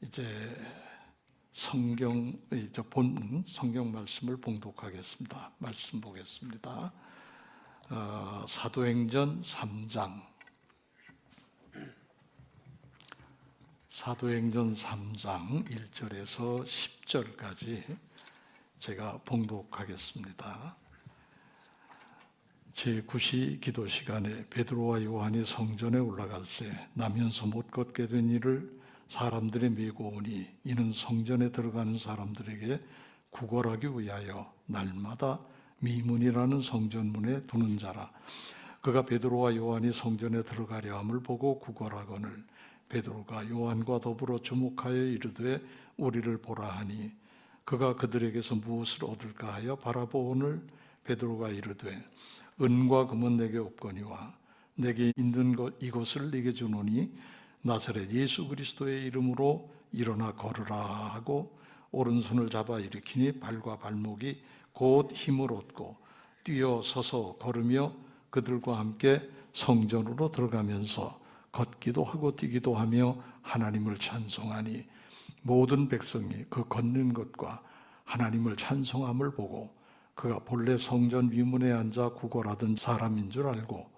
이제 성경 본 성경 말씀을 봉독하겠습니다. 말씀 보겠습니다. 사도행전 3장 사도행전 3장 1절에서 10절까지 제가 봉독하겠습니다. 제9시 기도 시간에 베드로와 요한이 성전에 올라갈새 나면서 못 걷게 된 이를 사람들이 메고 오니 이는 성전에 들어가는 사람들에게 구걸하기 위하여 날마다 미문이라는 성전문에 두는 자라. 그가 베드로와 요한이 성전에 들어가려 함을 보고 구걸하거늘 베드로가 요한과 더불어 주목하여 이르되 우리를 보라 하니 그가 그들에게서 무엇을 얻을까 하여 바라보오늘 베드로가 이르되 은과 금은 내게 없거니와 내게 있는 이것을 네게 주노니 나사렛 예수 그리스도의 이름으로 일어나 걸으라 하고 오른손을 잡아 일으키니 발과 발목이 곧 힘을 얻고 뛰어 서서 걸으며 그들과 함께 성전으로 들어가면서 걷기도 하고 뛰기도 하며 하나님을 찬송하니 모든 백성이 그 걷는 것과 하나님을 찬송함을 보고 그가 본래 성전 위문에 앉아 구걸하던 사람인 줄 알고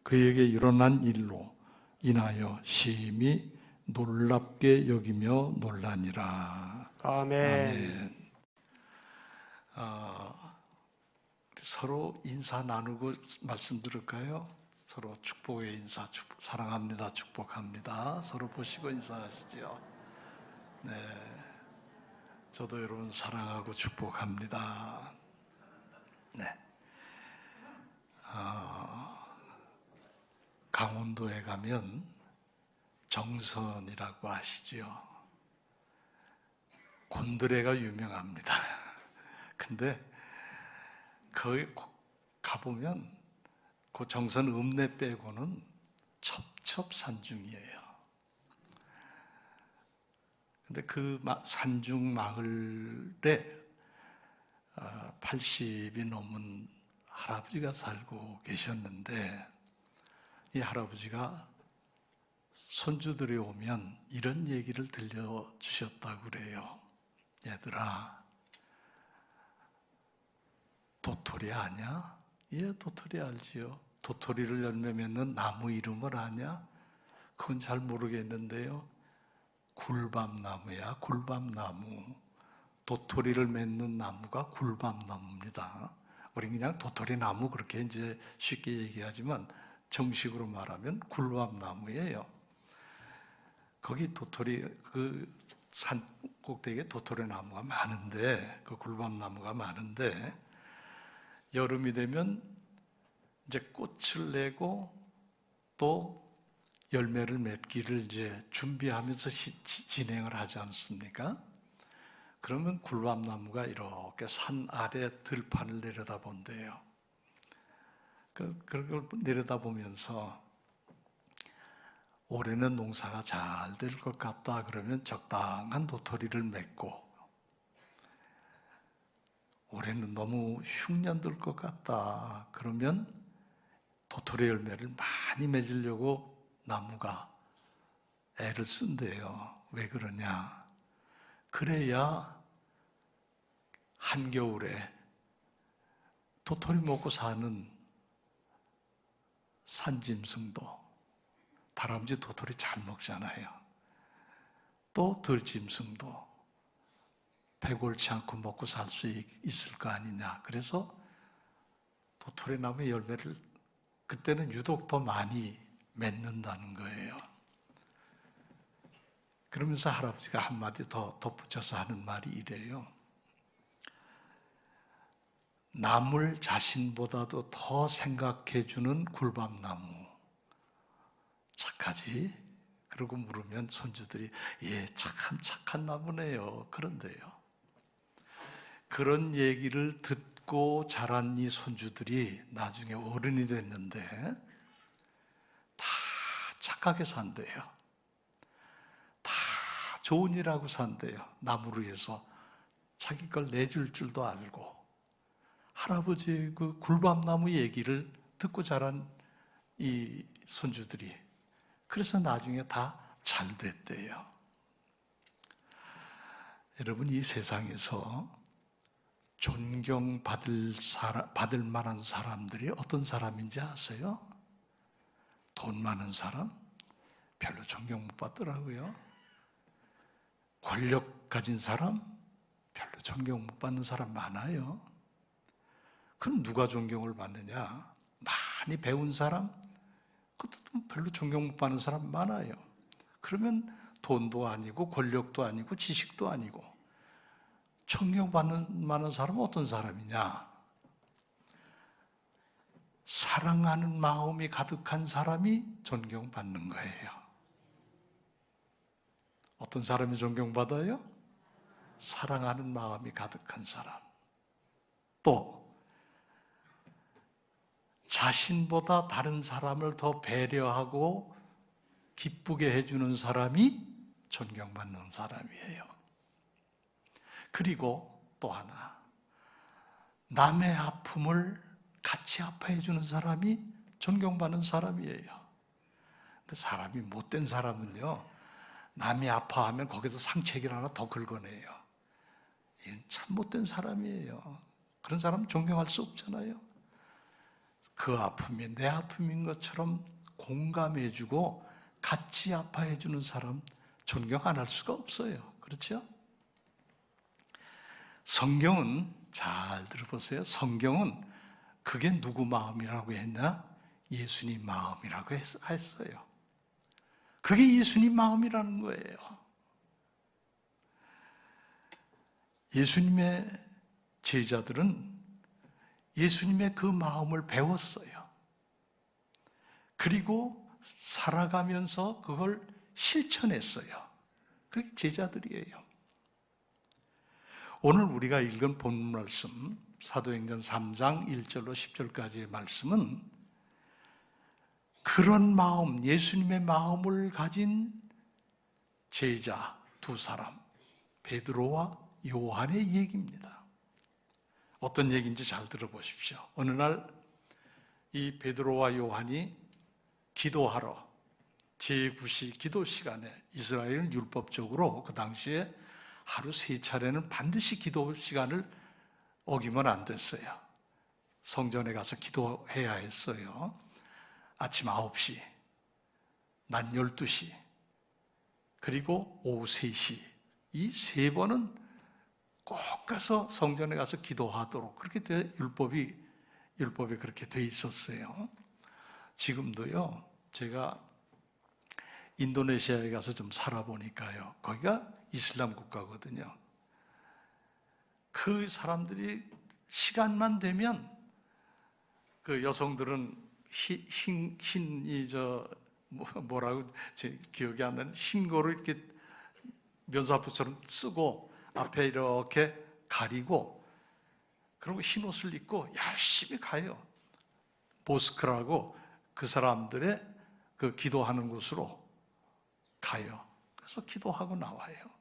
그에게 일어난 일로 인하여 심히 놀랍게 여기며 놀라니라. 아멘. 서로 인사 나누고 말씀 들을까요? 서로 축복의 인사, 사랑합니다, 축복합니다. 서로 보시고 인사하시죠. 네, 저도 여러분 사랑하고 축복합니다. 네, 강원도에 가면 정선이라고 아시죠? 곤드레가 유명합니다. 근데 거기 가보면 그 정선 읍내 빼고는 첩첩산중이에요. 근데 그 산중 마을에 80이 넘은 할아버지가 살고 계셨는데 이 할아버지가 손주들이 오면 이런 얘기를 들려주셨다고 그래요. 얘들아, 도토리 아냐? 예, 도토리 알지요. 도토리를 열매 맺는 나무 이름을 아냐? 그건 잘 모르겠는데요. 굴밤나무야, 굴밤나무. 도토리를 맺는 나무가 굴밤나무입니다. 우리 그냥 도토리 나무 그렇게 이제 쉽게 얘기하지만 정식으로 말하면 굴밤나무예요. 거기 도토리 그 산 꼭대기에 도토리 나무가 많은데 그 굴밤나무가 많은데 여름이 되면 이제 꽃을 내고 또 열매를 맺기를 이제 준비하면서 진행을 하지 않습니까? 그러면 굴밤나무가 이렇게 산 아래 들판을 내려다본대요. 그걸 내려다보면서 올해는 농사가 잘 될 것 같다 그러면 적당한 도토리를 맺고 올해는 너무 흉년될 것 같다 그러면 도토리 열매를 많이 맺으려고 나무가 애를 쓴대요. 왜 그러냐? 그래야 한겨울에 도토리 먹고 사는 산짐승도 다람쥐 도토리 잘 먹잖아요. 또 들짐승도 배골치 않고 먹고 살 수 있을 거 아니냐. 그래서 도토리 나무 열매를 그때는 유독 더 많이 맺는다는 거예요. 그러면서 할아버지가 한마디 더 덧붙여서 하는 말이 이래요. 남을 자신보다도 더 생각해주는 굴밤나무 착하지? 그러고 물으면 손주들이 예, 참 착한 나무네요. 그런데요. 그런 얘기를 듣고 자란 이 손주들이 나중에 어른이 됐는데 다 착하게 산대요. 다 좋은 일하고 산대요. 나무를 위해서 자기 걸 내줄 줄도 알고 할아버지 그 굴밤나무 얘기를 듣고 자란 이 손주들이 그래서 나중에 다 잘 됐대요. 여러분, 이 세상에서 존경받을 만한 사람들이 어떤 사람인지 아세요? 돈 많은 사람? 별로 존경 못 받더라고요. 권력 가진 사람? 별로 존경 못 받는 사람 많아요. 그럼 누가 존경을 받느냐? 많이 배운 사람? 그것도 별로 존경 못 받는 사람 많아요. 그러면 돈도 아니고 권력도 아니고 지식도 아니고 존경받는 많은 사람은 어떤 사람이냐? 사랑하는 마음이 가득한 사람이 존경받는 거예요. 어떤 사람이 존경받아요? 사랑하는 마음이 가득한 사람. 또 자신보다 다른 사람을 더 배려하고 기쁘게 해주는 사람이 존경받는 사람이에요. 그리고 또 하나, 남의 아픔을 같이 아파해 주는 사람이 존경받는 사람이에요. 근데 사람이 못된 사람은요, 남이 아파하면 거기서 상처기를 하나 더 긁어내요. 이건 참 못된 사람이에요. 그런 사람은 존경할 수 없잖아요. 그 아픔이 내 아픔인 것처럼 공감해주고 같이 아파해주는 사람 존경 안 할 수가 없어요. 그렇죠? 성경은, 잘 들어보세요. 성경은 그게 누구 마음이라고 했나? 예수님 마음이라고 했어요. 그게 예수님 마음이라는 거예요. 예수님의 제자들은 예수님의 그 마음을 배웠어요. 그리고 살아가면서 그걸 실천했어요. 그게 제자들이에요. 오늘 우리가 읽은 본문 말씀, 사도행전 3장 1절로 10절까지의 말씀은 그런 마음, 예수님의 마음을 가진 제자 두 사람, 베드로와 요한의 얘기입니다. 어떤 얘기인지 잘 들어보십시오. 어느 날 이 베드로와 요한이 기도하러 제9시 기도 시간에, 이스라엘은 율법적으로 그 당시에 하루 3차례는 반드시 기도 시간을 어기면 안 됐어요. 성전에 가서 기도해야 했어요. 아침 9시, 낮 12시, 그리고 오후 3시, 이 3번은 꼭 가서 성전에 가서 기도하도록 그렇게 율법이 그렇게 돼 있었어요. 지금도요, 제가 인도네시아에 가서 좀 살아보니까요, 거기가 이슬람 국가거든요. 그 사람들이 시간만 되면 그 여성들은 뭐라고 제 기억이 안 나는 흰거를 이렇게 면사포처럼 쓰고 앞에 이렇게 가리고, 그리고 흰 옷을 입고 열심히 가요. 모스크라고 그 사람들의 그 기도하는 곳으로 가요. 그래서 기도하고 나와요.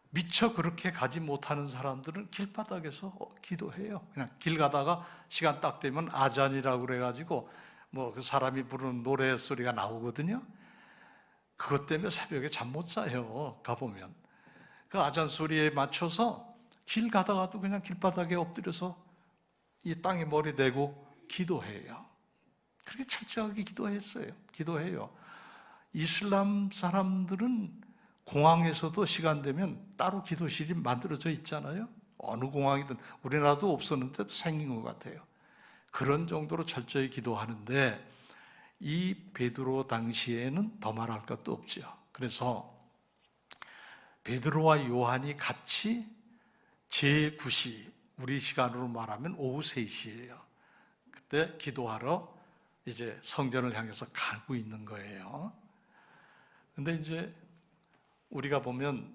미처 그렇게 가지 못하는 사람들은 길바닥에서 기도해요. 그냥 길 가다가 시간 딱 되면 아잔이라고 그래가지고 뭐 그 사람이 부르는 노래 소리가 나오거든요. 그것 때문에 새벽에 잠 못 자요. 가보면 그 아잔 소리에 맞춰서 길 가다가도 그냥 길바닥에 엎드려서 이 땅에 머리 대고 기도해요. 그렇게 철저하게 기도해요. 이슬람 사람들은 공항에서도 시간 되면 따로 기도실이 만들어져 있잖아요. 어느 공항이든, 우리나라도 없었는데도 생긴 것 같아요. 그런 정도로 철저히 기도하는데 이 베드로 당시에는 더 말할 것도 없죠. 그래서 베드로와 요한이 같이 제9시, 우리 시간으로 말하면 오후 3시예요. 그때 기도하러 이제 성전을 향해서 가고 있는 거예요. 근데 이제 우리가 보면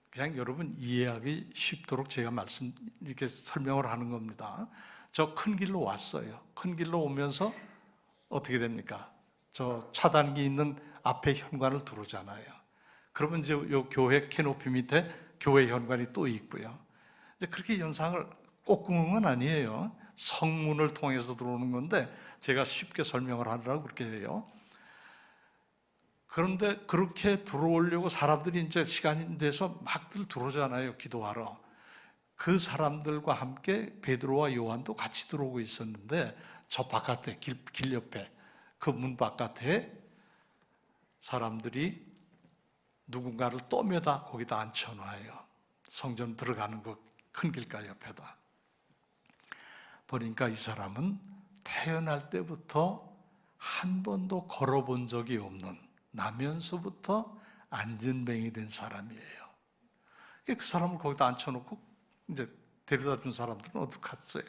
그냥 여러분 이해하기 쉽도록 제가 이렇게 설명을 하는 겁니다. 저 큰 길로 왔어요. 큰 길로 오면서 어떻게 됩니까? 저 차단기 있는 앞에 현관을 들어오잖아요. 그러면 이제 요 교회 캐노피 밑에 교회 현관이 또 있고요. 이제 그렇게 연상을 꼭 끄는 건 아니에요. 성문을 통해서 들어오는 건데 제가 쉽게 설명을 하느라고 그렇게 해요. 그런데 그렇게 들어오려고 사람들이 이제 시간이 돼서 막들 들어오잖아요, 기도하러. 그 사람들과 함께 베드로와 요한도 같이 들어오고 있었는데 저 바깥에 길 옆에 그 문 바깥에 사람들이 누군가를 떠매다 거기다 앉혀놔요. 성전 들어가는 그 큰 길가 옆에다. 보니까 이 사람은 태어날 때부터 한 번도 걸어본 적이 없는, 나면서부터 안전뱅이 된 사람이에요. 그 사람을 거기다 앉혀놓고 이제 데려다 준 사람들은 어디 갔어요?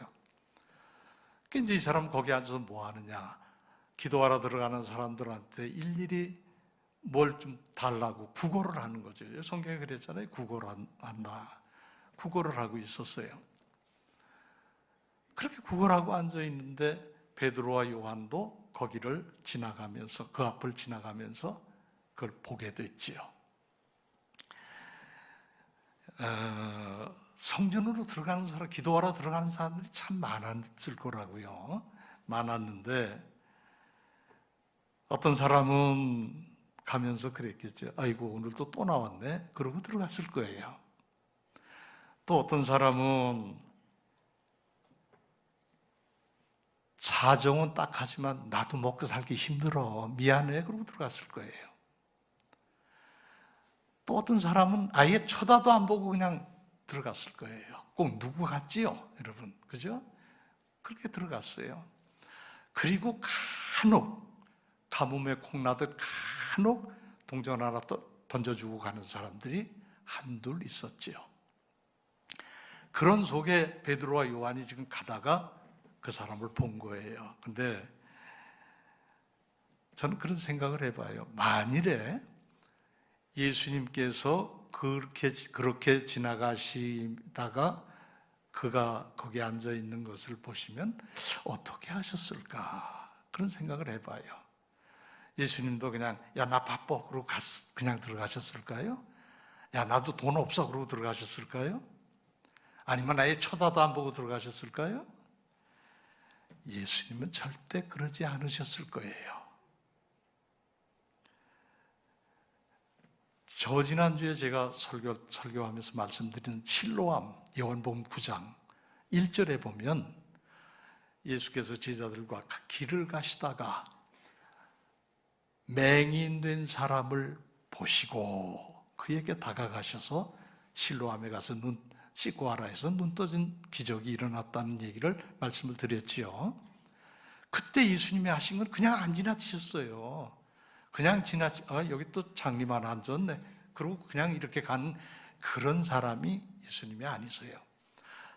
이제 이 사람 거기 앉아서 뭐 하느냐? 기도하러 들어가는 사람들한테 일일이 뭘 좀 달라고 구걸을 하는 거죠. 성경에 그랬잖아요. 구걸을 한다. 구걸을 하고 있었어요. 그렇게 구걸하고 앉아 있는데 베드로와 요한도 거기를 지나가면서, 그 앞을 지나가면서 그걸 보게 됐지요. 성전으로 들어가는 사람, 기도하러 들어가는 사람들이 참 많았을 거라고요. 많았는데 어떤 사람은 가면서 그랬겠죠. 아이고, 오늘도 또 나왔네. 그러고 들어갔을 거예요. 또 어떤 사람은 사정은 딱하지만 나도 먹고 살기 힘들어, 미안해, 그러고 들어갔을 거예요. 또 어떤 사람은 아예 쳐다도 안 보고 그냥 들어갔을 거예요. 꼭 누구 같지요, 여러분? 그죠? 그렇게 들어갔어요. 그리고 간혹 가뭄에 콩나듯 간혹 동전 하나 던져주고 가는 사람들이 한둘 있었지요. 그런 속에 베드로와 요한이 지금 가다가 그 사람을 본 거예요. 근데 저는 그런 생각을 해봐요. 만일에 예수님께서 그렇게 지나가시다가 그가 거기 앉아 있는 것을 보시면 어떻게 하셨을까? 그런 생각을 해봐요. 예수님도 그냥 야, 나 바빠 그러고 그냥 들어가셨을까요? 야, 나도 돈 없어 그러고 들어가셨을까요? 아니면 아예 쳐다도 안 보고 들어가셨을까요? 예수님은 절대 그러지 않으셨을 거예요. 지난주에 제가 설교하면서 말씀드린 실로암 요한복음 9장 1절에 보면 예수께서 제자들과 길을 가시다가 맹인된 사람을 보시고 그에게 다가가셔서 실로암에 가서 눈 씻고 와라 해서 눈 떠진 기적이 일어났다는 얘기를 말씀을 드렸지요. 그때 예수님이 하신 건 그냥 안 지나치셨어요. 그냥 여기 또 장님 하나 앉았네. 그리고 그냥 이렇게 간 그런 사람이 예수님이 아니세요.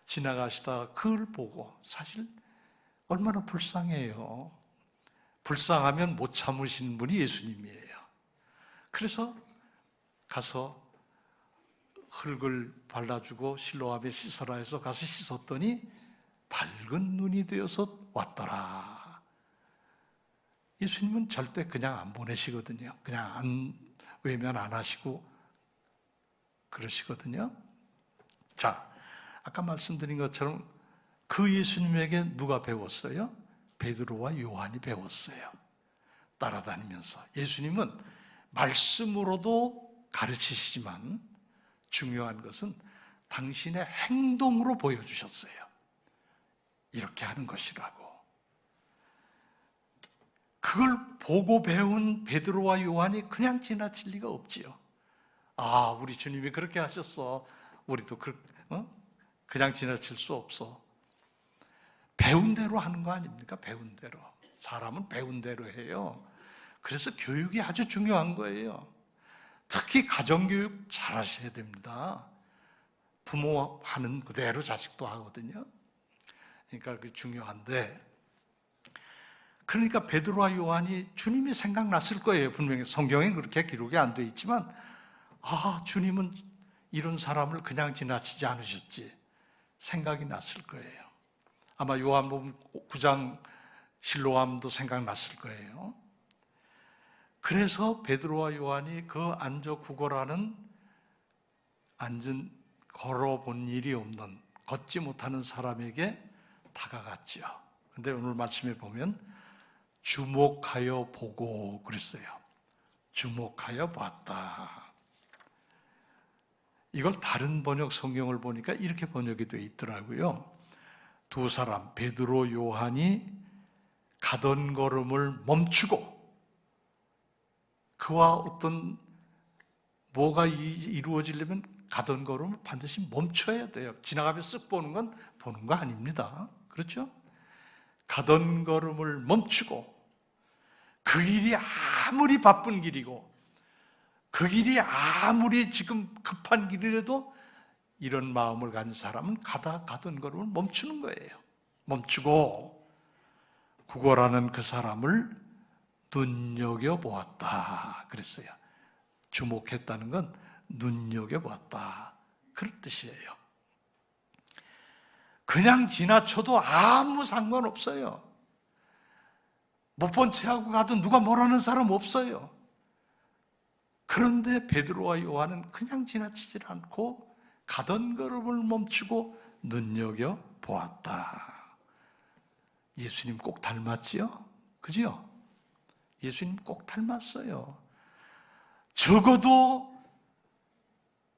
지나가시다 그걸 보고 사실 얼마나 불쌍해요. 불쌍하면 못 참으신 분이 예수님이에요. 그래서 가서 흙을 발라주고 실로암에 씻어라 해서 가서 씻었더니 밝은 눈이 되어서 왔더라. 예수님은 절대 그냥 안 보내시거든요. 그냥 외면 안 하시고 그러시거든요. 자, 아까 말씀드린 것처럼 그 예수님에게 누가 배웠어요? 베드로와 요한이 배웠어요. 따라다니면서. 예수님은 말씀으로도 가르치시지만 중요한 것은 당신의 행동으로 보여주셨어요. 이렇게 하는 것이라고. 그걸 보고 배운 베드로와 요한이 그냥 지나칠 리가 없지요. 아, 우리 주님이 그렇게 하셨어. 우리도 그냥 지나칠 수 없어. 배운 대로 하는 거 아닙니까? 배운 대로. 사람은 배운 대로 해요. 그래서 교육이 아주 중요한 거예요. 특히 가정교육 잘 하셔야 됩니다. 부모 하는 그대로 자식도 하거든요. 그러니까 그게 중요한데, 그러니까 베드로와 요한이 주님이 생각났을 거예요. 분명히 성경에 그렇게 기록이 안 돼 있지만, 아, 주님은 이런 사람을 그냥 지나치지 않으셨지 생각이 났을 거예요. 아마 요한복음 9장 실로암도 생각났을 거예요. 그래서 베드로와 요한이 그 앉아 구걸하는 걸어본 일이 없는, 걷지 못하는 사람에게 다가갔지요. 근데 오늘 말씀에 보면 주목하여 보고 그랬어요. 주목하여 보았다. 이걸 다른 번역 성경을 보니까 이렇게 번역이 되어 있더라고요. 두 사람, 베드로, 요한이 가던 걸음을 멈추고, 그와 어떤 뭐가 이루어지려면 가던 걸음을 반드시 멈춰야 돼요. 지나가며 쓱 보는 건 보는 거 아닙니다. 그렇죠? 가던 걸음을 멈추고, 그 길이 아무리 바쁜 길이고 그 길이 아무리 지금 급한 길이라도 이런 마음을 가진 사람은 가던 걸음을 멈추는 거예요. 멈추고 구걸하는 그 사람을 눈여겨보았다 그랬어요. 주목했다는 건 눈여겨보았다 그런 뜻이에요. 그냥 지나쳐도 아무 상관없어요. 못 본 채하고 가도 누가 뭐라는 사람 없어요. 그런데 베드로와 요한은 그냥 지나치질 않고 가던 걸음을 멈추고 눈여겨보았다. 예수님 꼭 닮았지요? 그죠? 예수님 꼭 닮았어요. 적어도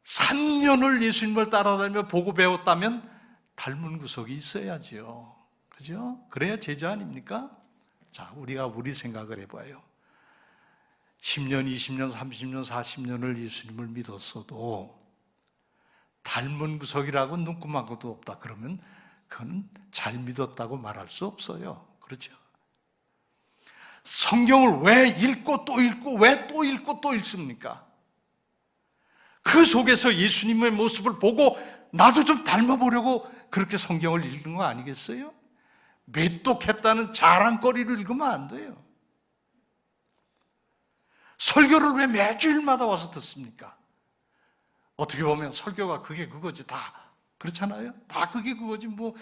3년을 예수님을 따라다니며 보고 배웠다면 닮은 구석이 있어야지요. 그죠? 그래야 제자 아닙니까? 자, 우리 생각을 해봐요. 10년, 20년, 30년, 40년을 예수님을 믿었어도 닮은 구석이라고 눈꼽만큼도 없다. 그러면 그건 잘 믿었다고 말할 수 없어요. 그렇죠? 성경을 왜 읽고 또 읽고 왜 또 읽고 또 읽습니까? 그 속에서 예수님의 모습을 보고 나도 좀 닮아보려고 그렇게 성경을 읽는 거 아니겠어요? 메똑했다는 자랑거리를 읽으면 안 돼요. 설교를 왜 매주일마다 와서 듣습니까? 어떻게 보면 설교가 그게 그거지 다 그렇잖아요? 다 그게 그거지 뭐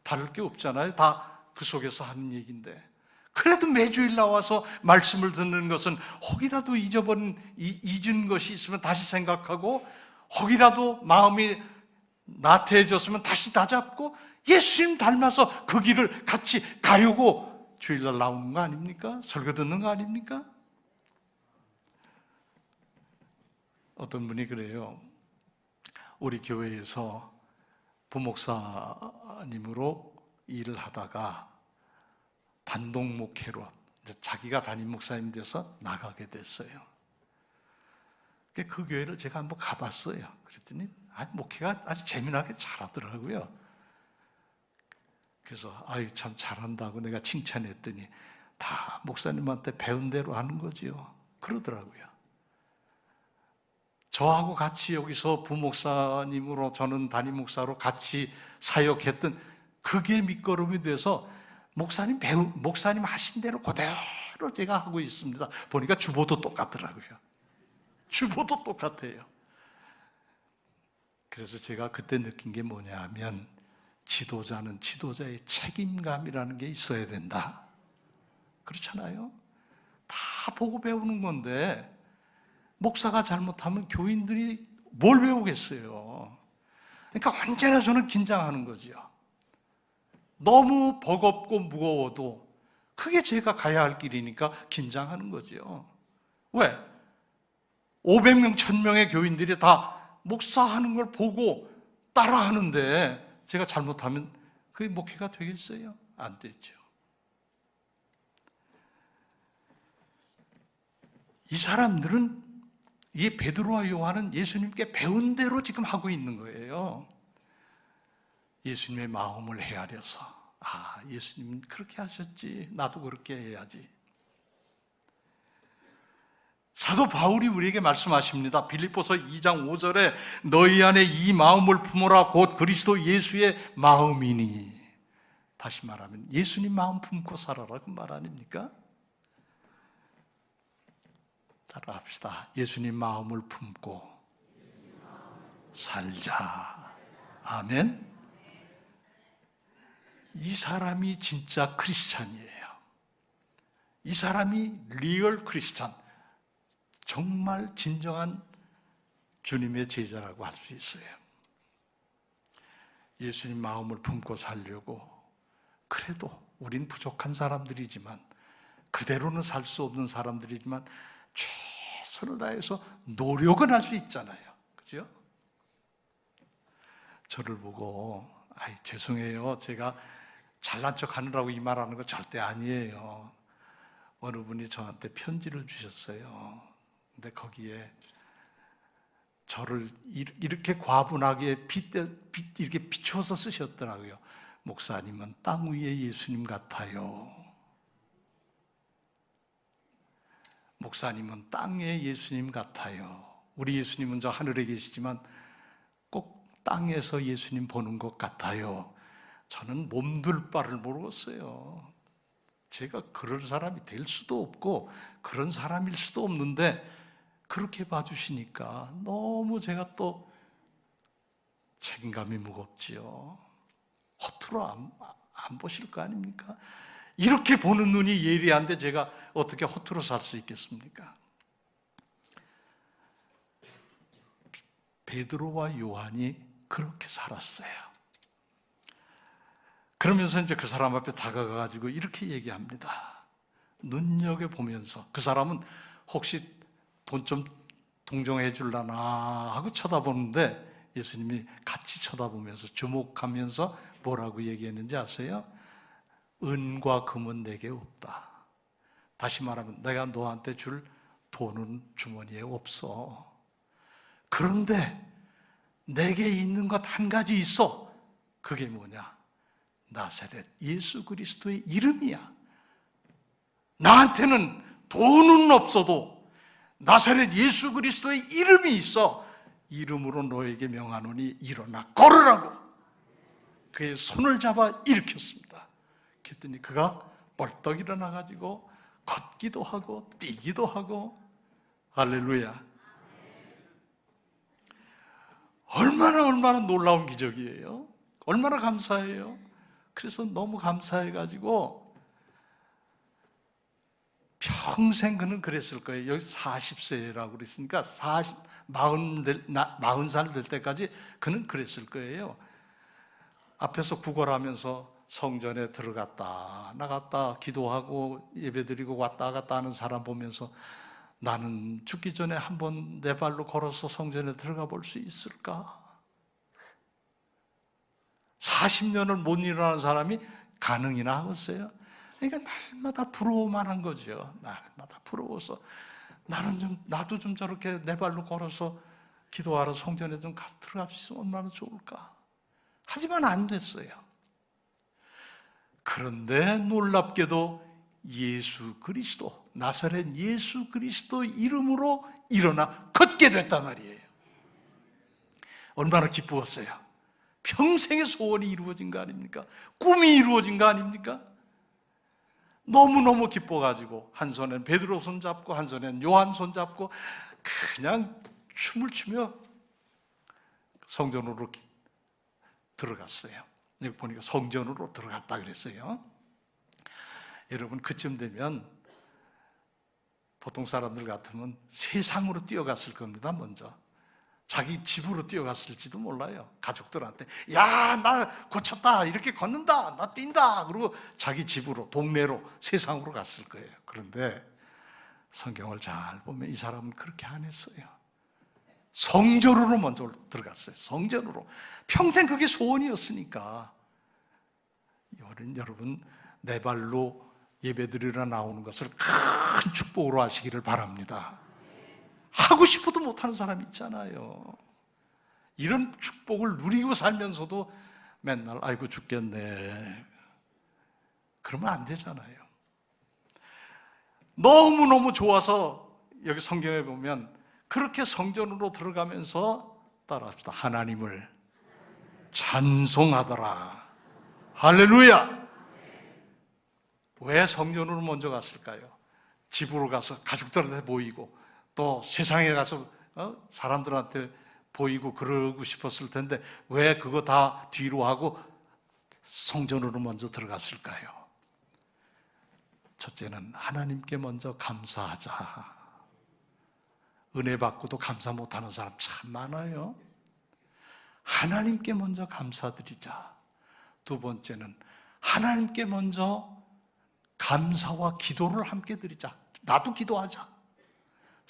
다를 게 없잖아요. 다 그 속에서 하는 얘기인데 그래도 매주일 나와서 말씀을 듣는 것은 혹이라도 잊은 것이 있으면 다시 생각하고 혹이라도 마음이 나태해졌으면 다시 다잡고 예수님 닮아서 그 길을 같이 가려고 주일날 나오는 거 아닙니까? 설교 듣는 거 아닙니까? 어떤 분이 그래요. 우리 교회에서 부목사님으로 일을 하다가 단독 목회로 이제 자기가 담임 목사님 돼서 나가게 됐어요. 그 교회를 제가 한번 가봤어요. 그랬더니 목회가 아주 재미나게 잘하더라고요. 그래서 참 잘한다고 내가 칭찬했더니 다 목사님한테 배운 대로 하는 거지요. 그러더라고요. 저하고 같이 여기서 부목사님으로 저는 담임 목사로 같이 사역했던 그게 밑거름이 돼서 목사님 하신 대로 그대로 제가 하고 있습니다. 보니까 주보도 똑같더라고요. 주보도 똑같아요. 그래서 제가 그때 느낀 게 뭐냐 하면 지도자는 지도자의 책임감이라는 게 있어야 된다. 그렇잖아요? 다 보고 배우는 건데 목사가 잘못하면 교인들이 뭘 배우겠어요? 그러니까 언제나 저는 긴장하는 거죠. 너무 버겁고 무거워도 그게 제가 가야 할 길이니까 긴장하는 거죠. 왜? 500명, 1000명의 교인들이 다 목사하는 걸 보고 따라하는데 제가 잘못하면 그게 목회가 되겠어요? 안 되죠. 이 사람들은 이 베드로와 요한은 예수님께 배운 대로 지금 하고 있는 거예요. 예수님의 마음을 헤아려서 예수님 그렇게 하셨지 나도 그렇게 해야지. 사도 바울이 우리에게 말씀하십니다. 빌립보서 2장 5절에 너희 안에 이 마음을 품어라 곧 그리스도 예수의 마음이니. 다시 말하면 예수님 마음 품고 살아라 그 말 아닙니까? 따라합시다. 예수님 마음을 품고 살자. 아멘. 이 사람이 진짜 크리스찬이에요. 이 사람이 리얼 크리스찬, 정말 진정한 주님의 제자라고 할 수 있어요. 예수님 마음을 품고 살려고 그래도 우린 부족한 사람들이지만 그대로는 살 수 없는 사람들이지만 최선을 다해서 노력은 할 수 있잖아요. 그죠? 저를 보고 죄송해요. 제가 잘난 척 하느라고 이 말하는 거 절대 아니에요. 어느 분이 저한테 편지를 주셨어요. 근데 거기에 저를 이렇게 과분하게 이렇게 비추어서 쓰셨더라고요. 목사님은 땅 위에 예수님 같아요. 목사님은 땅에 예수님 같아요. 우리 예수님은 저 하늘에 계시지만 꼭 땅에서 예수님 보는 것 같아요. 저는 몸둘 바를 모르겠어요. 제가 그럴 사람이 될 수도 없고 그런 사람일 수도 없는데 그렇게 봐주시니까 너무 제가 또 책임감이 무겁지요. 허투루 안 보실 거 아닙니까? 이렇게 보는 눈이 예리한데 제가 어떻게 허투루 살 수 있겠습니까? 베드로와 요한이 그렇게 살았어요. 그러면서 이제 그 사람 앞에 다가가가지고 이렇게 얘기합니다. 눈여겨보면서 그 사람은 혹시 돈 좀 동정해 줄라나 하고 쳐다보는데 예수님이 같이 쳐다보면서 주목하면서 뭐라고 얘기했는지 아세요? 은과 금은 내게 없다. 다시 말하면 내가 너한테 줄 돈은 주머니에 없어. 그런데 내게 있는 것 한 가지 있어. 그게 뭐냐? 나사렛 예수 그리스도의 이름이야. 나한테는 돈은 없어도 나사렛 예수 그리스도의 이름이 있어. 이름으로 너에게 명하노니 일어나 걸으라고. 그의 손을 잡아 일으켰습니다. 그랬더니 그가 벌떡 일어나가지고 걷기도 하고 뛰기도 하고. 할렐루야. 얼마나 놀라운 기적이에요. 얼마나 감사해요. 그래서 너무 감사해가지고 평생 그는 그랬을 거예요. 여기 40세라고 그랬으니까 40살 될 때까지 그는 그랬을 거예요. 앞에서 구걸하면서 성전에 들어갔다 나갔다 기도하고 예배드리고 왔다 갔다 하는 사람 보면서 나는 죽기 전에 한번 내 발로 걸어서 성전에 들어가 볼 수 있을까? 40년을 못 일어나는 사람이 가능이나 하겠어요? 그러니까 날마다 부러워만 한 거죠. 날마다 부러워서 나도 좀 저렇게 내 발로 걸어서 기도하러 성전에 좀 들어갈 수 있으면 얼마나 좋을까? 하지만 안 됐어요. 그런데 놀랍게도 예수 그리스도, 나사렛 예수 그리스도 이름으로 일어나 걷게 됐단 말이에요. 얼마나 기쁘었어요. 평생의 소원이 이루어진 거 아닙니까? 꿈이 이루어진 거 아닙니까? 너무너무 기뻐가지고 한 손엔 베드로 손잡고 한 손엔 요한 손잡고 그냥 춤을 추며 성전으로 들어갔어요. 여기 보니까 성전으로 들어갔다 그랬어요. 여러분 그쯤 되면 보통 사람들 같으면 세상으로 뛰어갔을 겁니다. 먼저 자기 집으로 뛰어갔을지도 몰라요. 가족들한테 야, 나 고쳤다, 이렇게 걷는다, 나 뛴다, 그리고 자기 집으로, 동네로, 세상으로 갔을 거예요. 그런데 성경을 잘 보면 이 사람은 그렇게 안 했어요. 성전으로 먼저 들어갔어요. 성전으로. 평생 그게 소원이었으니까. 여러분 내 발로 예배드리러 나오는 것을 큰 축복으로 하시기를 바랍니다. 하고 싶어도 못하는 사람이 있잖아요. 이런 축복을 누리고 살면서도 맨날 아이고 죽겠네, 그러면 안 되잖아요. 너무너무 좋아서 여기 성경에 보면 그렇게 성전으로 들어가면서 따라합시다. 하나님을 찬송하더라. 할렐루야. 왜 성전으로 먼저 갔을까요? 집으로 가서 가족들한테 보이고 또 세상에 가서 사람들한테 보이고 그러고 싶었을 텐데 왜 그거 다 뒤로 하고 성전으로 먼저 들어갔을까요? 첫째는 하나님께 먼저 감사하자. 은혜 받고도 감사 못하는 사람 참 많아요. 하나님께 먼저 감사드리자. 두 번째는 하나님께 먼저 감사와 기도를 함께 드리자. 나도 기도하자.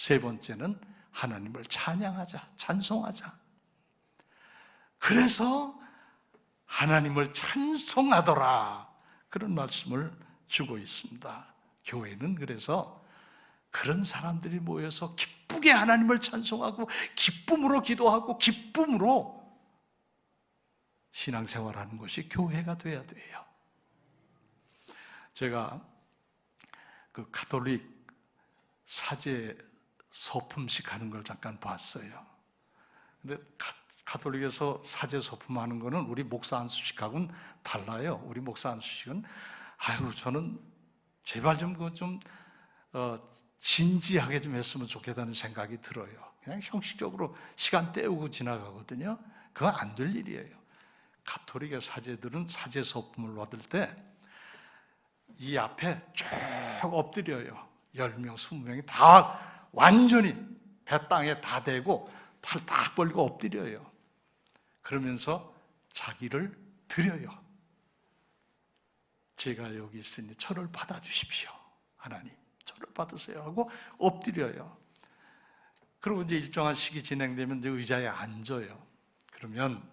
세 번째는 하나님을 찬양하자, 찬송하자. 그래서 하나님을 찬송하더라, 그런 말씀을 주고 있습니다. 교회는 그래서 그런 사람들이 모여서 기쁘게 하나님을 찬송하고 기쁨으로 기도하고 기쁨으로 신앙생활하는 것이 교회가 돼야 돼요. 제가 그 가톨릭 사제 서품식 하는 걸 잠깐 봤어요. 근데 가톨릭에서 사제 서품하는 거는 우리 목사 안수식하고는 달라요. 우리 목사 안수식은 저는 제발 좀 진지하게 좀 했으면 좋겠다는 생각이 들어요. 그냥 형식적으로 시간 때우고 지나가거든요. 그건 안 될 일이에요. 가톨릭의 사제들은 사제 서품을 받을 때 이 앞에 쭉 엎드려요. 10명, 20명이 다 완전히 배 땅에 다 대고 팔 딱 벌리고 엎드려요. 그러면서 자기를 드려요. 제가 여기 있으니 저를 받아주십시오. 하나님, 저를 받으세요 하고 엎드려요. 그리고 이제 일정한 시기 진행되면 이제 의자에 앉아요. 그러면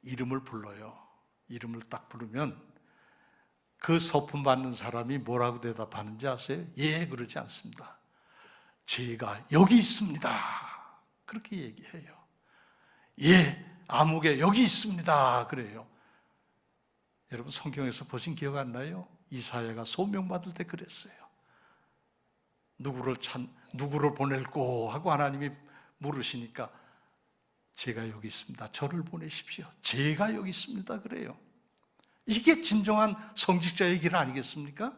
이름을 불러요. 이름을 딱 부르면 그 서품 받는 사람이 뭐라고 대답하는지 아세요? 예, 그러지 않습니다. 제가 여기 있습니다, 그렇게 얘기해요. 예, 아무개 여기 있습니다, 그래요. 여러분 성경에서 보신 기억 안 나요? 이사야가 소명받을 때 그랬어요. 누구를 보낼꼬 하고 하나님이 물으시니까 제가 여기 있습니다, 저를 보내십시오, 제가 여기 있습니다, 그래요. 이게 진정한 성직자의 길 아니겠습니까?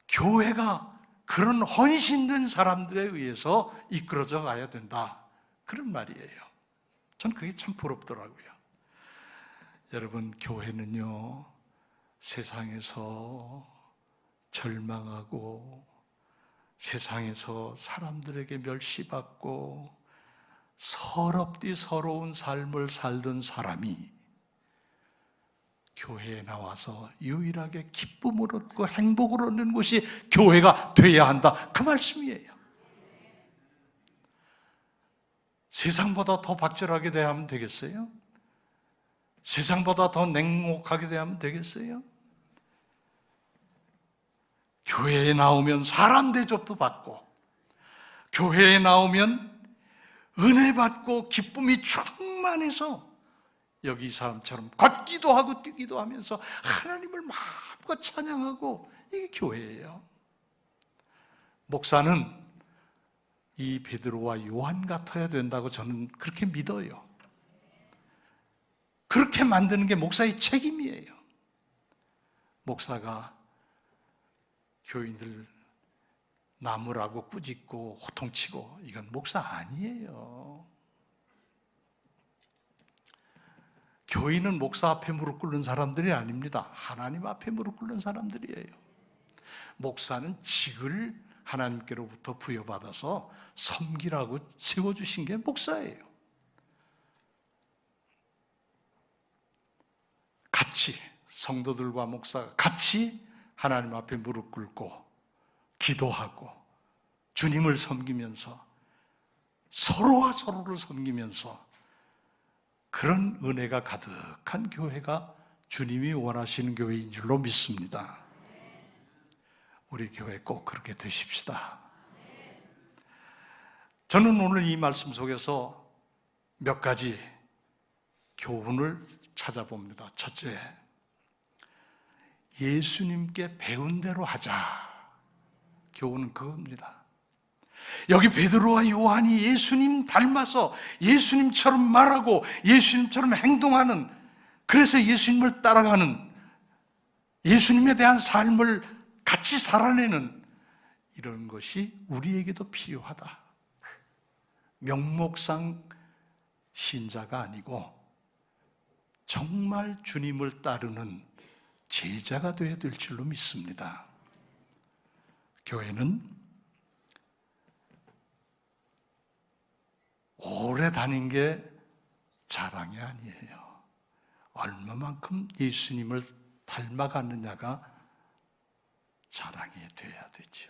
교회가 그런 헌신된 사람들에 의해서 이끌어져 가야 된다, 그런 말이에요. 저는 그게 참 부럽더라고요. 여러분, 교회는요, 세상에서 절망하고 세상에서 사람들에게 멸시받고 서럽디 서러운 삶을 살던 사람이 교회에 나와서 유일하게 기쁨을 얻고 행복을 얻는 곳이 교회가 돼야 한다, 그 말씀이에요. 세상보다 더 박절하게 대하면 되겠어요? 세상보다 더 냉혹하게 대하면 되겠어요? 교회에 나오면 사람 대접도 받고, 교회에 나오면 은혜 받고 기쁨이 충만해서 여기 이 사람처럼 걷기도 하고 뛰기도 하면서 하나님을 마음껏 찬양하고, 이게 교회예요. 목사는 이 베드로와 요한 같아야 된다고 저는 그렇게 믿어요. 그렇게 만드는 게 목사의 책임이에요. 목사가 교인들 나무라고 꾸짖고 호통치고, 이건 목사 아니에요. 교인은 목사 앞에 무릎 꿇는 사람들이 아닙니다. 하나님 앞에 무릎 꿇는 사람들이에요. 목사는 직을 하나님께로부터 부여받아서 섬기라고 세워주신 게 목사예요. 같이 성도들과 목사가 같이 하나님 앞에 무릎 꿇고 기도하고 주님을 섬기면서 서로와 서로를 섬기면서 그런 은혜가 가득한 교회가 주님이 원하시는 교회인 줄로 믿습니다. 우리 교회 꼭 그렇게 되십시다. 저는 오늘 이 말씀 속에서 몇 가지 교훈을 찾아봅니다. 첫째, 예수님께 배운 대로 하자. 교훈은 그겁니다. 여기 베드로와 요한이 예수님 닮아서 예수님처럼 말하고 예수님처럼 행동하는, 그래서 예수님을 따라가는, 예수님에 대한 삶을 같이 살아내는 이런 것이 우리에게도 필요하다. 명목상 신자가 아니고 정말 주님을 따르는 제자가 되어야 될 줄로 믿습니다. 교회는 오래 다닌 게 자랑이 아니에요. 얼마만큼 예수님을 닮아갔느냐가 자랑이 돼야 되죠.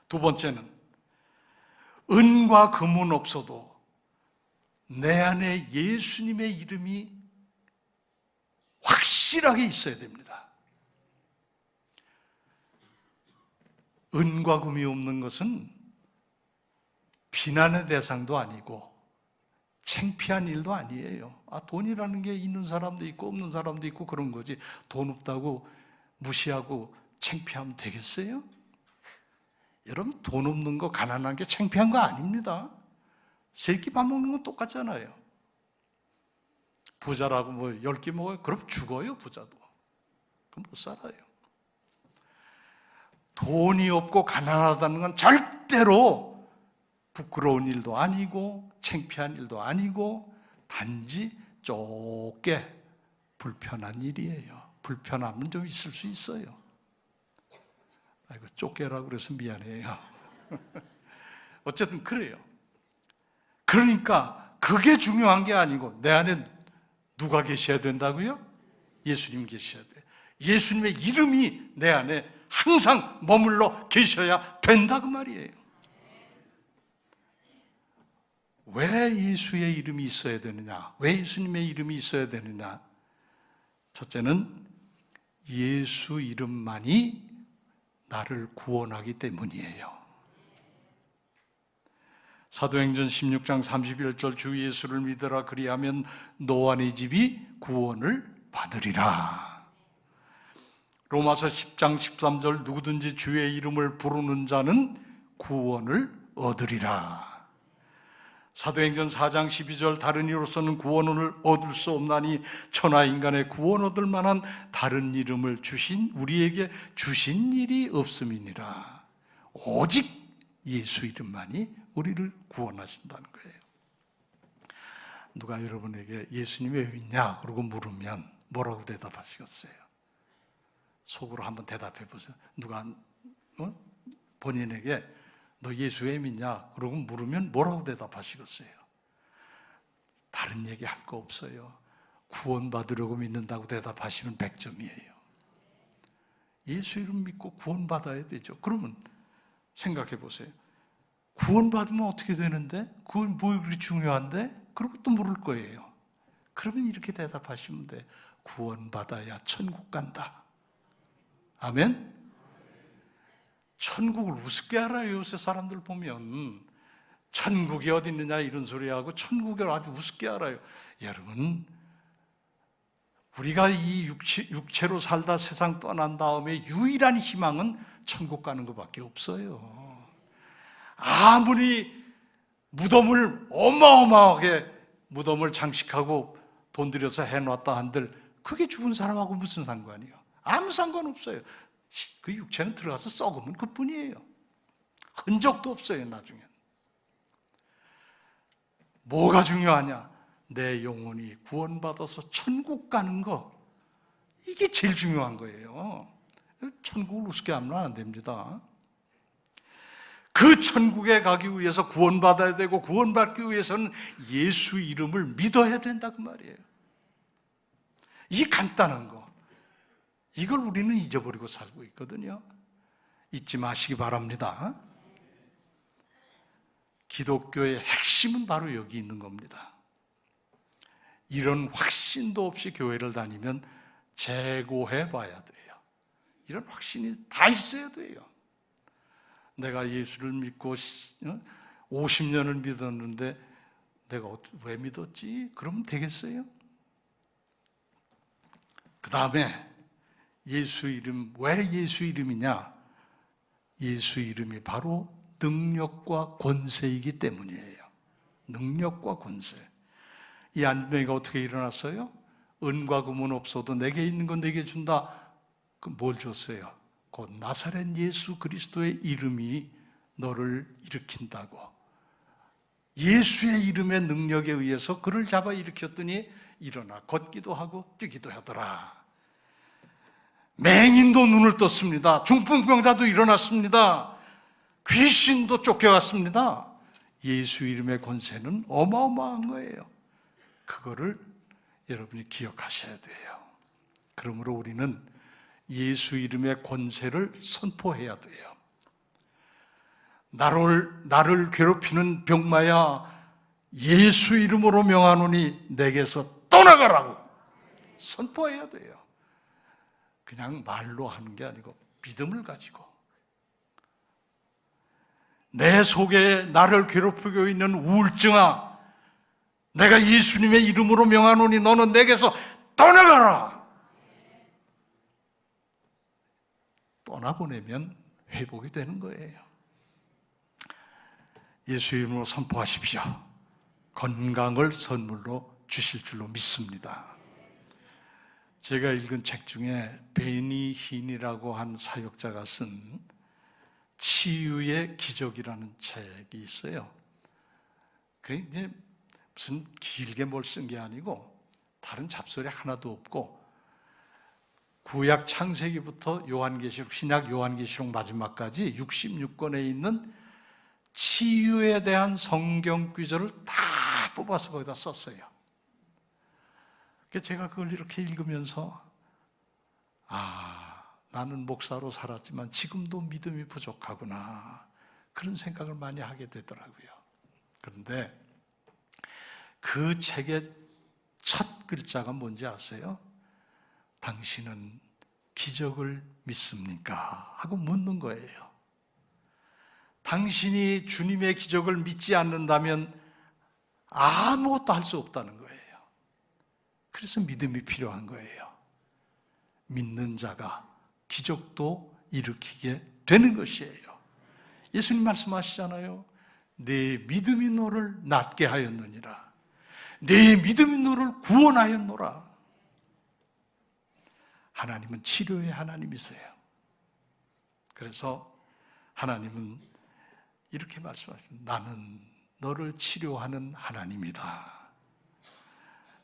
두 번째는 은과 금은 없어도 내 안에 예수님의 이름이 확실하게 있어야 됩니다. 은과 금이 없는 것은 비난의 대상도 아니고 창피한 일도 아니에요. 돈이라는 게 있는 사람도 있고 없는 사람도 있고 그런 거지. 돈 없다고 무시하고 창피하면 되겠어요? 여러분, 돈 없는 거, 가난한 게 창피한 거 아닙니다. 세 끼 밥 먹는 건 똑같잖아요. 부자라고 10끼 먹어요? 그럼 죽어요, 부자도. 그럼 못 살아요. 돈이 없고 가난하다는 건 절대로 부끄러운 일도 아니고 창피한 일도 아니고 단지 좁게 불편한 일이에요. 불편함은 좀 있을 수 있어요. 아이고, 좁게라고 그래서 미안해요. 어쨌든 그래요. 그러니까 그게 중요한 게 아니고 내 안에 누가 계셔야 된다고요? 예수님 계셔야 돼요. 예수님의 이름이 내 안에 항상 머물러 계셔야 된다 그 말이에요. 왜 예수의 이름이 있어야 되느냐? 왜 예수님의 이름이 있어야 되느냐? 첫째는 예수 이름만이 나를 구원하기 때문이에요. 사도행전 16장 31절 주 예수를 믿으라 그리하면 너와 네 집이 구원을 받으리라. 로마서 10장 13절 누구든지 주의 이름을 부르는 자는 구원을 얻으리라. 사도행전 4장 12절 다른 이로서는 구원을 얻을 수 없나니 천하 인간의 구원 얻을 만한 다른 이름을 주신 우리에게 주신 일이 없음이니라. 오직 예수 이름만이 우리를 구원하신다는 거예요. 누가 여러분에게 예수님이 왜 믿냐? 그러고 물으면 뭐라고 대답하시겠어요? 속으로 한번 대답해 보세요. 누가 본인에게 너 예수 왜 믿냐? 그러고 물으면 뭐라고 대답하시겠어요? 다른 얘기 할 거 없어요. 구원받으려고 믿는다고 대답하시면 100점이에요. 예수 이름 믿고 구원받아야 되죠. 그러면 생각해 보세요. 구원받으면 어떻게 되는데? 그건 뭐 그리 중요한데? 그러고 또 물을 거예요. 그러면 이렇게 대답하시면 돼. 구원받아야 천국 간다. 아멘? 천국을 우습게 알아요. 요새 사람들 보면 천국이 어디 있느냐 이런 소리하고 천국을 아주 우습게 알아요. 여러분, 우리가 이 육체로 살다 세상 떠난 다음에 유일한 희망은 천국 가는 것밖에 없어요. 아무리 무덤을 어마어마하게 무덤을 장식하고 돈 들여서 해놨다 한들 그게 죽은 사람하고 무슨 상관이에요? 아무 상관없어요. 그 육체는 들어가서 썩으면 그뿐이에요. 흔적도 없어요. 나중엔 뭐가 중요하냐? 내 영혼이 구원받아서 천국 가는 거, 이게 제일 중요한 거예요. 천국을 우습게 하면 안 됩니다. 그 천국에 가기 위해서 구원받아야 되고 구원받기 위해서는 예수 이름을 믿어야 된다 그 말이에요. 이 간단한 거, 이걸 우리는 잊어버리고 살고 있거든요. 잊지 마시기 바랍니다. 기독교의 핵심은 바로 여기 있는 겁니다. 이런 확신도 없이 교회를 다니면 재고해 봐야 돼요. 이런 확신이 다 있어야 돼요. 내가 예수를 믿고 50년을 믿었는데 내가 왜 믿었지? 그러면 되겠어요? 그 다음에 예수 이름, 왜 예수 이름이냐? 예수 이름이 바로 능력과 권세이기 때문이에요. 능력과 권세. 이 안병이가 어떻게 일어났어요? 은과 금은 없어도 내게 있는 건 내게 준다. 그 뭘 줬어요? 곧 나사렛 예수 그리스도의 이름이 너를 일으킨다고. 예수의 이름의 능력에 의해서 그를 잡아 일으켰더니 일어나 걷기도 하고 뛰기도 하더라. 맹인도 눈을 떴습니다. 중풍병자도 일어났습니다. 귀신도 쫓겨갔습니다. 예수 이름의 권세는 어마어마한 거예요. 그거를 여러분이 기억하셔야 돼요. 그러므로 우리는 예수 이름의 권세를 선포해야 돼요. 나를 괴롭히는 병마야 예수 이름으로 명하노니 내게서 떠나가라고 선포해야 돼요. 그냥 말로 하는 게 아니고 믿음을 가지고. 내 속에 나를 괴롭히고 있는 우울증아, 내가 예수님의 이름으로 명하노니 너는 내게서 떠나가라. 떠나보내면 회복이 되는 거예요. 예수 이름으로 선포하십시오. 건강을 선물로 주실 줄로 믿습니다. 제가 읽은 책 중에 베니 힌이라고 한 사역자가 쓴 치유의 기적이라는 책이 있어요. 그게 이제 무슨 길게 뭘 쓴 게 아니고 다른 잡소리 하나도 없고 구약 창세기부터 요한계시록, 신약 요한계시록 마지막까지 66권에 있는 치유에 대한 성경 구절을 다 뽑아서 거기다 썼어요. 제가 그걸 이렇게 읽으면서 나는 목사로 살았지만 지금도 믿음이 부족하구나, 그런 생각을 많이 하게 되더라고요. 그런데 그 책의 첫 글자가 뭔지 아세요? 당신은 기적을 믿습니까? 하고 묻는 거예요. 당신이 주님의 기적을 믿지 않는다면 아무것도 할 수 없다는 거예요. 그래서 믿음이 필요한 거예요. 믿는 자가 기적도 일으키게 되는 것이에요. 예수님 말씀하시잖아요. 내 믿음이 너를 낫게 하였느니라. 내 믿음이 너를 구원하였노라. 하나님은 치료의 하나님이세요. 그래서 하나님은 이렇게 말씀하십니다. 나는 너를 치료하는 하나님이다.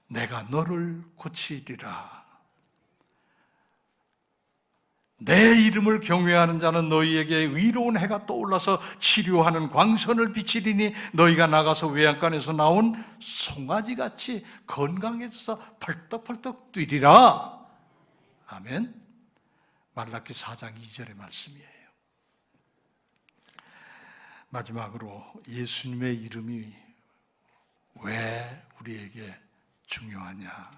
내가 너를 고치리라. 내 이름을 경외하는 자는 너희에게 의로운 해가 떠올라서 치료하는 광선을 비치리니 너희가 나가서 외양간에서 나온 송아지같이 건강해져서 펄떡펄떡 뛰리라. 아멘. 말라기 4장 2절의 말씀이에요. 마지막으로 예수님의 이름이 왜 우리에게 중요하냐?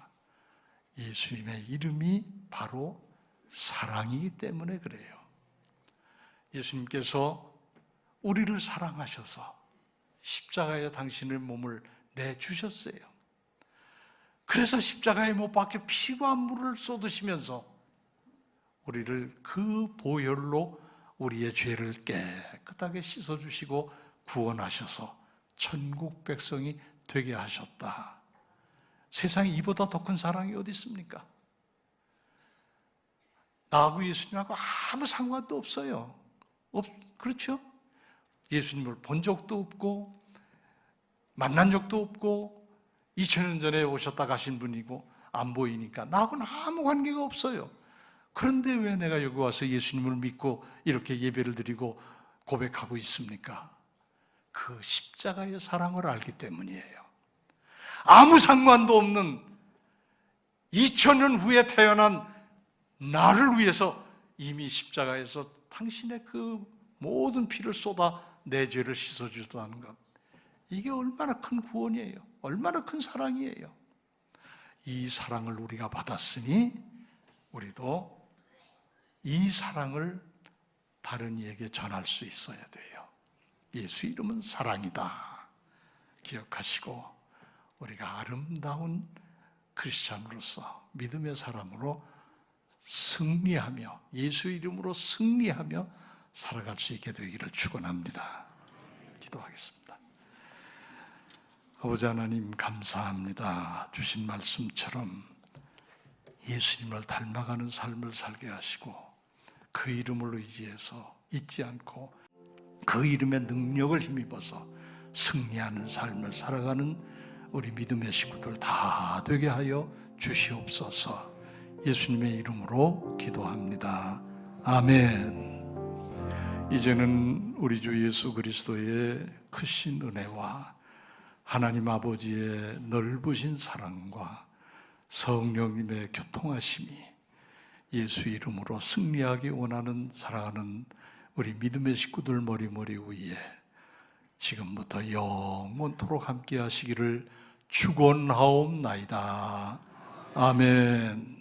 예수님의 이름이 바로 사랑이기 때문에 그래요. 예수님께서 우리를 사랑하셔서 십자가에 당신의 몸을 내주셨어요. 그래서 십자가에 못 박혀 피와 물을 쏟으시면서 우리를 그 보혈로 우리의 죄를 깨끗하게 씻어주시고 구원하셔서 천국 백성이 되게 하셨다. 세상에 이보다 더 큰 사랑이 어디 있습니까? 나하고 예수님하고 아무 상관도 없어요. 그렇죠? 예수님을 본 적도 없고 만난 적도 없고 2000년 전에 오셨다 가신 분이고 안 보이니까 나하고는 아무 관계가 없어요. 그런데 왜 내가 여기 와서 예수님을 믿고 이렇게 예배를 드리고 고백하고 있습니까? 그 십자가의 사랑을 알기 때문이에요. 아무 상관도 없는 2000년 후에 태어난 나를 위해서 이미 십자가에서 당신의 그 모든 피를 쏟아 내 죄를 씻어주셨다는 것, 이게 얼마나 큰 구원이에요. 얼마나 큰 사랑이에요. 이 사랑을 우리가 받았으니 우리도 이 사랑을 다른 이에게 전할 수 있어야 돼요. 예수 이름은 사랑이다. 기억하시고 우리가 아름다운 크리스찬으로서 믿음의 사람으로 승리하며 예수 이름으로 승리하며 살아갈 수 있게 되기를 축원합니다. 기도하겠습니다. 아버지 하나님 감사합니다. 주신 말씀처럼 예수님을 닮아가는 삶을 살게 하시고 그 이름을 의지해서 잊지 않고 그 이름의 능력을 힘입어서 승리하는 삶을 살아가는 우리 믿음의 식구들 다 되게 하여 주시옵소서. 예수님의 이름으로 기도합니다. 아멘. 이제는 우리 주 예수 그리스도의 크신 은혜와 하나님 아버지의 넓으신 사랑과 성령님의 교통하심이 예수 이름으로 승리하기 원하는 살아가는 우리 믿음의 식구들 머리 위에 지금부터 영원토록 함께 하시기를 축원하옵나이다. 아멘.